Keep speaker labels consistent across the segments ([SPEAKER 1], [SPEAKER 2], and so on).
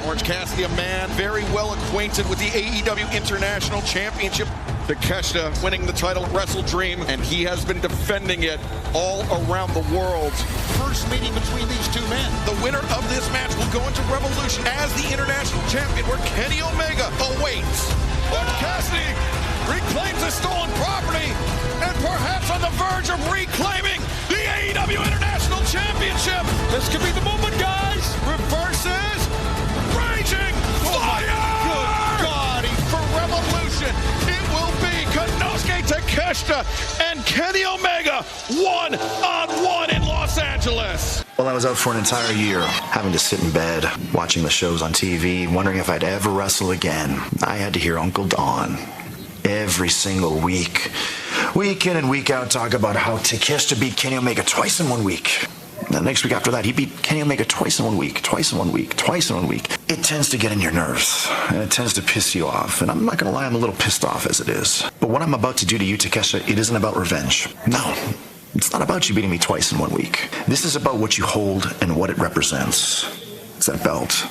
[SPEAKER 1] Orange Cassidy, a man very well acquainted with the AEW International Championship. Takeshita winning the title at Wrestle Dream, and he has been defending it all around the world.
[SPEAKER 2] First meeting between these two men.
[SPEAKER 1] The winner of this match will go into Revolution as the International Champion, where Kenny Omega awaits. Orange Cassidy reclaims his stolen property, and perhaps on the verge of reclaiming the AEW International Championship. This could be the moment, guys. Reverses. Raging fire! Good God, for Revolution, it will be Konosuke Takeshita and Kenny Omega one-on-one in Los Angeles.
[SPEAKER 3] Well, I was out for an entire year, having to sit in bed, watching the shows on TV, wondering if I'd ever wrestle again. I had to hear Uncle Don every single week in and week out, talk about how Takeshita beat Kenny Omega twice in 1 week. The next week after that, he beat Kenny Omega twice in 1 week, twice in 1 week, twice in 1 week. It tends to get in your nerves, and it tends to piss you off. And I'm not going to lie, I'm a little pissed off as it is. But what I'm about to do to you, Takeshita, it isn't about revenge. No, it's not about you beating me twice in 1 week. This is about what you hold and what it represents. It's that belt.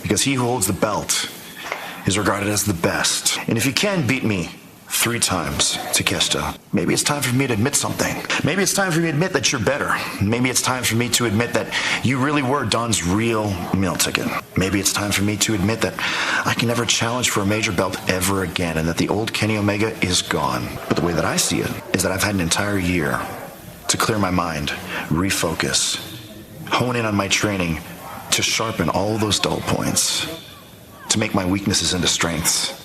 [SPEAKER 3] Because he who holds the belt is regarded as the best. And if you can beat me 3 times, Takeshita, maybe it's time for me to admit something. Maybe it's time for me to admit that you're better. Maybe it's time for me to admit that you really were Don's real meal ticket. Maybe it's time for me to admit that I can never challenge for a major belt ever again, and that the old Kenny Omega is gone. But the way that I see it is that I've had an entire year to clear my mind, refocus, hone in on my training, to sharpen all those dull points, to make my weaknesses into strengths.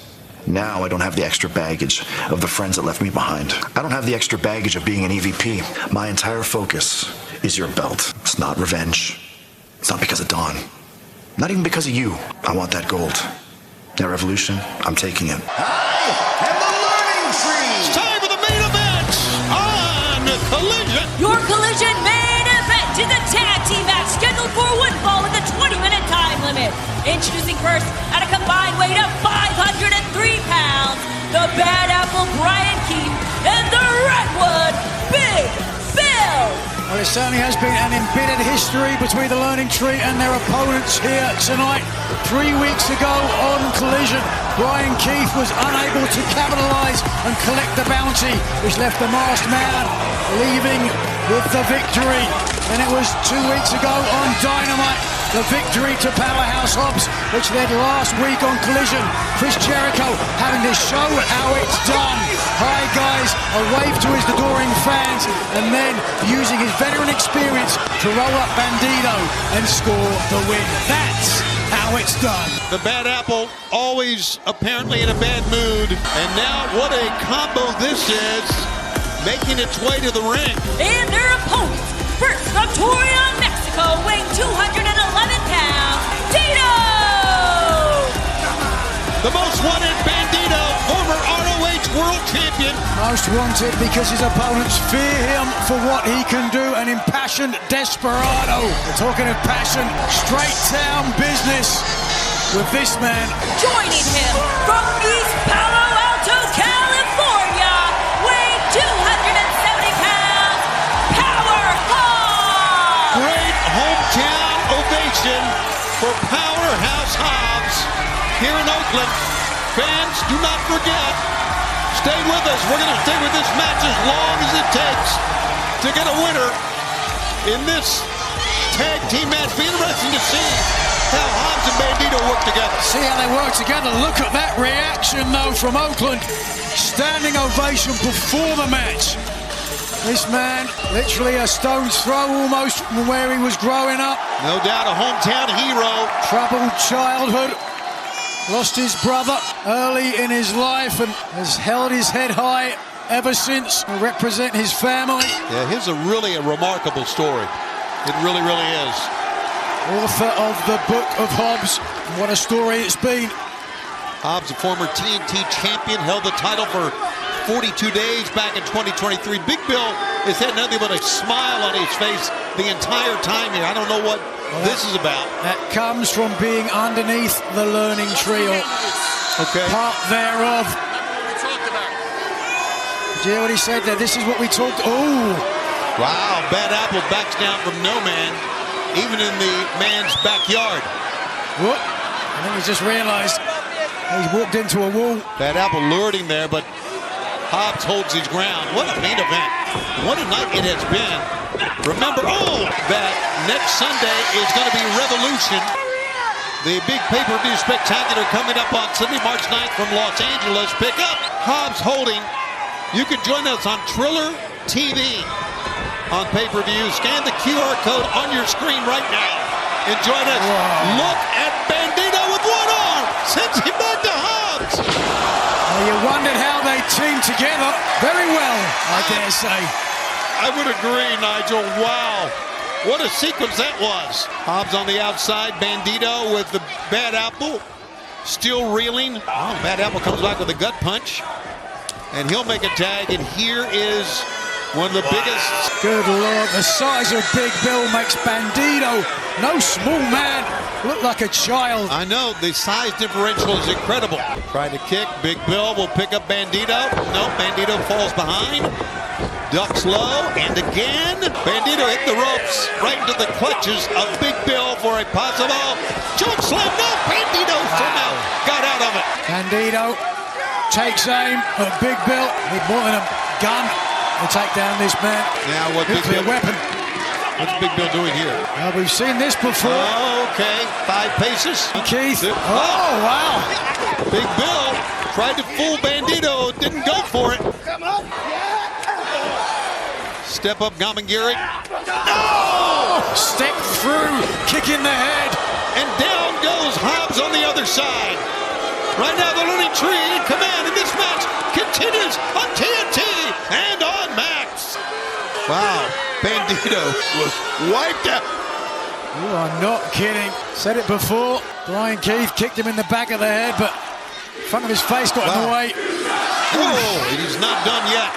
[SPEAKER 3] Now I don't have the extra baggage of the friends that left me behind. I don't have the extra baggage of being an EVP. My entire focus is your belt. It's not revenge. It's not because of Dawn. Not even because of you. I want that gold. That Revolution, I'm taking it.
[SPEAKER 2] And the Learning Tree!
[SPEAKER 1] It's time for the main event on Collision.
[SPEAKER 4] Your Collision main event is a tag team match scheduled for one fall with a 20-minute time limit. Introducing first, at a combined weight of 503 pounds, the Bad Apple Brian Keith and the Redwood Big Bill.
[SPEAKER 5] Well, it certainly has been an embittered history between the Learning Tree and their opponents here tonight. 3 weeks ago on Collision, Brian Keith was unable to capitalize and collect the bounty, which left the masked man leaving with the victory. And it was 2 weeks ago on Dynamite, the victory to Powerhouse Hobbs, which led last week on Collision. Chris Jericho having to show how it's done. Hi guys, a wave to his adoring fans, and then using his veteran experience to roll up Bandito and score the win. That's how it's done.
[SPEAKER 2] The Bad Apple always apparently in a bad mood. And now what a combo this is, making its way to the ring.
[SPEAKER 4] And their opponents, first from Torreon, Mexico, weighing 211 pounds, Tito!
[SPEAKER 2] The most wanted Bandito, former ROH World Champion.
[SPEAKER 5] Most wanted because his opponents fear him for what he can do, an impassioned desperado. We're talking of passion, straight town business with this man.
[SPEAKER 4] Joining him from East Palo Alto, California, weighing 270 pounds, Power Hobbs!
[SPEAKER 2] Great hometown ovation for Powerhouse Hobbs here in Oakland. Fans, do not forget, stay with us. We're going to stay with this match as long as it takes to get a winner in this tag team match. Be interesting to see how Hobbs and Bandito work together.
[SPEAKER 5] See how they work together. Look at that reaction, though, from Oakland. Standing ovation before the match. This man, literally a stone's throw almost from where he was growing up.
[SPEAKER 2] No doubt a hometown hero.
[SPEAKER 5] Troubled childhood. Lost his brother early in his life and has held his head high ever since to represent his family.
[SPEAKER 2] Yeah, here's a really remarkable story. It really, really is.
[SPEAKER 5] Author of the Book of Hobbs. What a story it's been.
[SPEAKER 2] Hobbs, a former TNT champion, held the title for 42 days back in 2023. Big Bill has had nothing but a smile on his face the entire time here. I don't know what this is about.
[SPEAKER 5] That comes from being underneath the Learning Tree, or part thereof. Did you hear what he said there? This is what we talked. Oh!
[SPEAKER 2] Wow, Bad Apple backs down from no man, even in the man's backyard.
[SPEAKER 5] What? I think he's just realized he's walked into a wall.
[SPEAKER 2] Bad Apple lured him there, but Hobbs holds his ground. What a main event. What a night it has been. Remember, that next Sunday is going to be Revolution. The big pay-per-view spectacular coming up on Sunday, March 9th from Los Angeles. Pick up Hobbs holding. You can join us on Triller TV on pay-per-view. Scan the QR code on your screen right now and join us.
[SPEAKER 5] Wow.
[SPEAKER 2] Look at Bandito with one arm. Sends him back to Hobbs.
[SPEAKER 5] Well, you wondered how they teamed together. Very well, I dare say.
[SPEAKER 2] I would agree, Nigel. Wow. What a sequence that was. Hobbs on the outside. Bandito with the Bad Apple. Still reeling. Oh, Bad Apple comes back with a gut punch. And he'll make a tag. And here is one of the biggest.
[SPEAKER 5] Good Lord, the size of Big Bill makes Bandito, no small man, look like a child.
[SPEAKER 2] I know, the size differential is incredible. Trying to kick. Big Bill will pick up Bandito. No, Bandito falls behind. Ducks low, and again, Bandito hit the ropes right into the clutches of Big Bill for a possible choke slam. No, Bandito somehow got out of it.
[SPEAKER 5] Bandito takes aim at Big Bill. Need more than a gun to take down this man.
[SPEAKER 2] Now what Big
[SPEAKER 5] Nuclear
[SPEAKER 2] Bill,
[SPEAKER 5] weapon.
[SPEAKER 2] what's Big Bill doing here?
[SPEAKER 5] Well, we've seen this before.
[SPEAKER 2] Okay, 5 paces.
[SPEAKER 5] Keith. Oh, wow.
[SPEAKER 2] Big Bill tried to fool Bandito, didn't go for it. Step up Gamangiri. No!
[SPEAKER 5] Step through, kick in the head.
[SPEAKER 2] And down goes Hobbs on the other side. Right now, the Learning Tree in command, and this match continues on TNT and on Max. Wow, Bandito was wiped out.
[SPEAKER 5] You are not kidding. Said it before. Brian Keith kicked him in the back of the head, but front of his face got in the way.
[SPEAKER 2] Oh, he's not done yet.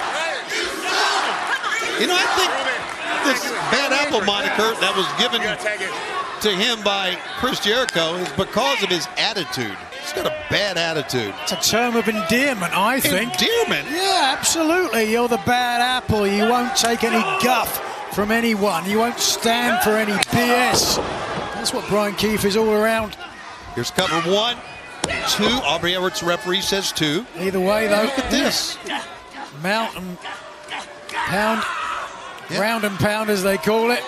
[SPEAKER 2] You know, I think this Bad Apple moniker that was given to him by Chris Jericho is because of his attitude. He's got a bad attitude.
[SPEAKER 5] It's a term of endearment, I think.
[SPEAKER 2] Endearment?
[SPEAKER 5] Yeah, absolutely. You're the Bad Apple. You won't take any guff from anyone. You won't stand for any BS. That's what Brian Keith is all around.
[SPEAKER 2] Here's cover 1, 2. Aubrey Everett's referee says 2.
[SPEAKER 5] Either way, though.
[SPEAKER 2] Look at this.
[SPEAKER 5] Mount and pound. Round and pound, as they call it.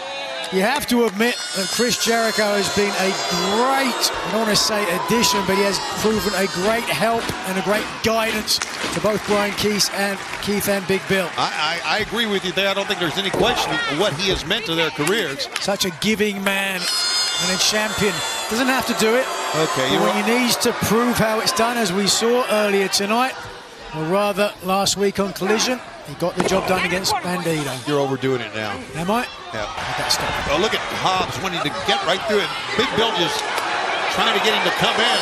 [SPEAKER 5] You have to admit that Chris Jericho has been a great, I don't want to say addition, but he has proven a great help and a great guidance to both Brian Keith and Big Bill.
[SPEAKER 2] I agree with you there. I don't think there's any question of what he has meant to their careers.
[SPEAKER 5] Such a giving man and a champion. Doesn't have to do it.
[SPEAKER 2] Okay,
[SPEAKER 5] but when he needs to prove how it's done, as we saw earlier tonight, or rather last week on Collision, he got the job done against Bandito.
[SPEAKER 2] You're overdoing it now.
[SPEAKER 5] Am I?
[SPEAKER 2] Yeah.
[SPEAKER 5] I got to stop.
[SPEAKER 2] Oh, look at Hobbs wanting to get right through it. Big Bill just trying to get him to come in.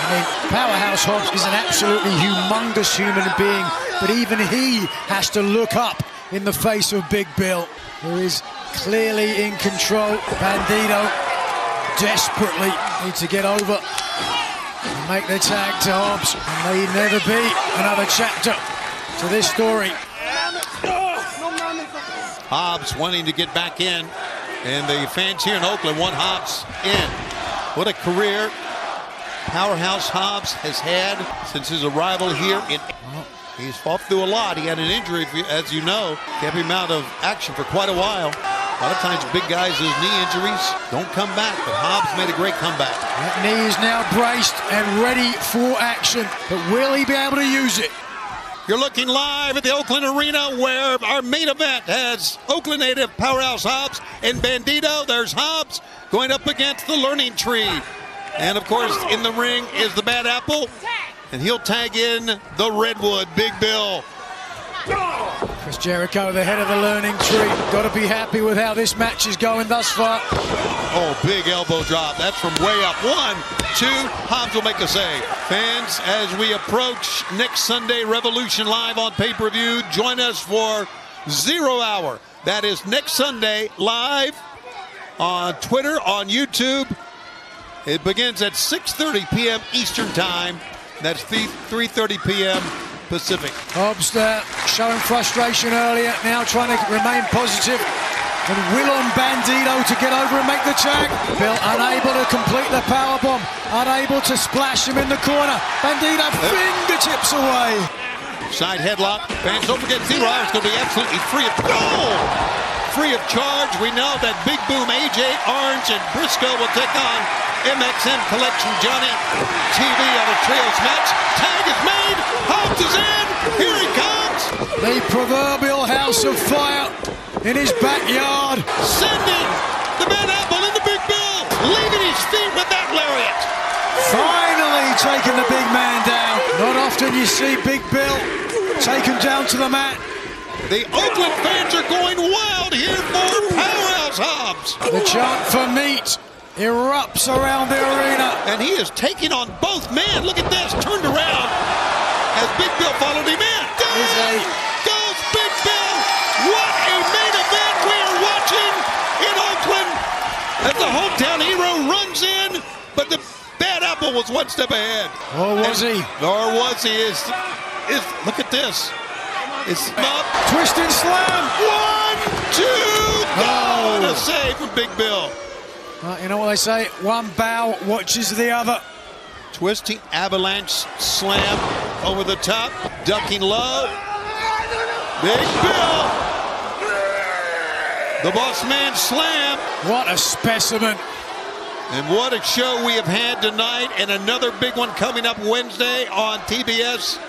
[SPEAKER 5] I mean, Powerhouse Hobbs is an absolutely humongous human being, but even he has to look up in the face of Big Bill, who is clearly in control. Bandito desperately needs to get over and make the tag to Hobbs. And may never be another chapter to this story.
[SPEAKER 2] Hobbs wanting to get back in, and the fans here in Oakland want Hobbs in. What a career Powerhouse Hobbs has had since his arrival here. He's fought through a lot. He had an injury, as you know, kept him out of action for quite a while. A lot of times big guys, those knee injuries don't come back, but Hobbs made a great comeback.
[SPEAKER 5] That knee is now braced and ready for action, but will he be able to use it?
[SPEAKER 2] You're looking live at the Oakland Arena, where our main event has Oakland native Powerhouse Hobbs and Bandito. There's Hobbs going up against the Learning Tree. And, of course, in the ring is the Bad Apple. And he'll tag in the Redwood, Big Bill.
[SPEAKER 5] Chris Jericho, the head of the Learning Tree. Got to be happy with how this match is going thus far.
[SPEAKER 2] Oh, big elbow drop. That's from way up. 1, 2. Hobbs will make a save. Fans, as we approach next Sunday, Revolution Live on pay-per-view, join us for 0 Hour. That is next Sunday, live on Twitter, on YouTube. It begins at 6:30 p.m. Eastern Time. That's 3:30 p.m. Pacific.
[SPEAKER 5] Hobbs there showing frustration earlier, now trying to remain positive. And will on Bandito to get over and make the tag. Bill unable to complete the powerbomb. Unable to splash him in the corner. Bandito fingertips away.
[SPEAKER 2] Side headlock. Fans, don't forget, Zero Hour is going to be absolutely free of goal. Free of charge. We know that Big Boom, AJ, Orange, and Briscoe will take on MXM Collection Johnny TV on a trios match. Tag is made. Hobbs is in. Here he comes.
[SPEAKER 5] The proverbial house of fire in his backyard.
[SPEAKER 2] Sending the Bad Apple in the Big Bill. Leaving his feet with that lariat.
[SPEAKER 5] Finally taking the big man down. Not often you see Big Bill taken down to the mat.
[SPEAKER 2] The Oakland fans are going wild here for Powerhouse Hobbs.
[SPEAKER 5] The chant for meat erupts around the arena.
[SPEAKER 2] And he is taking on both men. Look at this, turned around as Big Bill followed him in. Down goes Big Bill. What a main event we are watching in Oakland as the hometown hero runs in, but the Bad Apple was one step ahead.
[SPEAKER 5] Or was he?
[SPEAKER 2] Or was he? Look at this. It's up.
[SPEAKER 5] Twisting slam.
[SPEAKER 2] 1, 2, go! And a save from Big Bill.
[SPEAKER 5] You know what they say? One bow watches the other.
[SPEAKER 2] Twisting avalanche slam over the top. Ducking low. Big Bill. The boss man slam.
[SPEAKER 5] What a specimen.
[SPEAKER 2] And what a show we have had tonight. And another big one coming up Wednesday on TBS.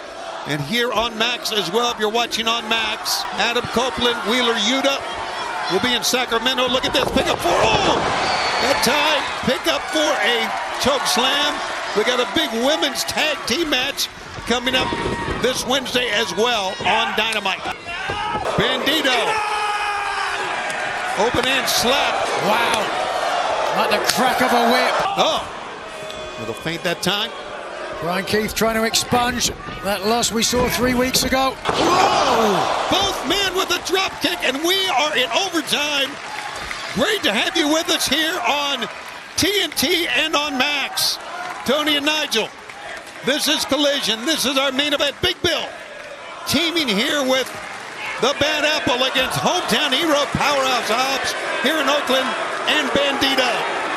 [SPEAKER 2] And here on Max as well, if you're watching on Max. Adam Copeland, Wheeler Yuta will be in Sacramento. Look at this, pick up for, that time, pick up for a choke slam. We got a big women's tag team match coming up this Wednesday as well on Dynamite. Bandito, open hand slap.
[SPEAKER 5] Wow, like the crack of a whip.
[SPEAKER 2] Oh, little feint that time.
[SPEAKER 5] Brian Keith trying to expunge that loss we saw 3 weeks ago.
[SPEAKER 2] Whoa! Both men with a drop kick, and we are in overtime. Great to have you with us here on TNT and on Max. Tony and Nigel, this is Collision. This is our main event. Big Bill teaming here with the Bad Apple against hometown hero Powerhouse Hobbs here in Oakland and Bandito.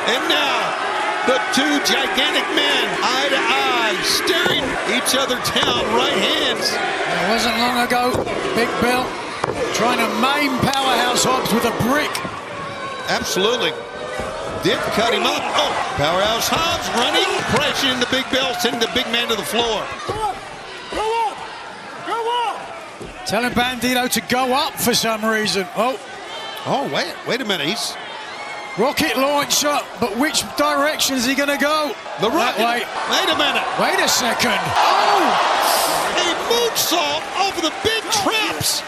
[SPEAKER 2] And now, the two gigantic men, eye to eye, staring each other down, right hands.
[SPEAKER 5] It wasn't long ago, Big Bill trying to maim Powerhouse Hobbs with a brick.
[SPEAKER 2] Absolutely. Did cut him up. Oh, Powerhouse Hobbs running, pressuring the Big Bill, sending the big man to the floor.
[SPEAKER 5] Telling Bandito to go up for some reason. Oh,
[SPEAKER 2] wait a minute. He's
[SPEAKER 5] rocket launcher, but which direction is he going to go?
[SPEAKER 2] The rocket.
[SPEAKER 5] Way.
[SPEAKER 2] Wait a minute.
[SPEAKER 5] Wait a second.
[SPEAKER 2] Oh! A moonsault over the big traps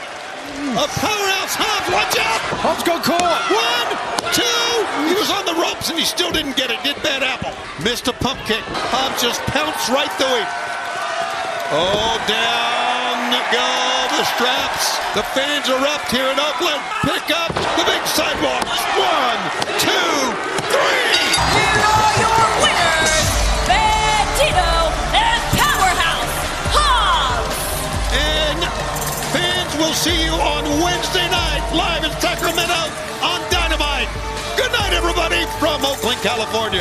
[SPEAKER 2] of Powerhouse Hobbs. Watch out!
[SPEAKER 5] Hobbs got caught.
[SPEAKER 2] 1, 2. He was on the ropes and he still didn't get it. Did Bad Apple. Missed a pump kick. Hobbs just pounced right through him. Oh, down go the straps. The fans erupt here in Oakland. Pick up the big sidewalks. 1, 2, 3.
[SPEAKER 4] Here are your winners, Bandito and Powerhouse Hobbs.
[SPEAKER 2] And fans will see you on Wednesday night live in Sacramento on Dynamite. Good night, everybody, from Oakland, California.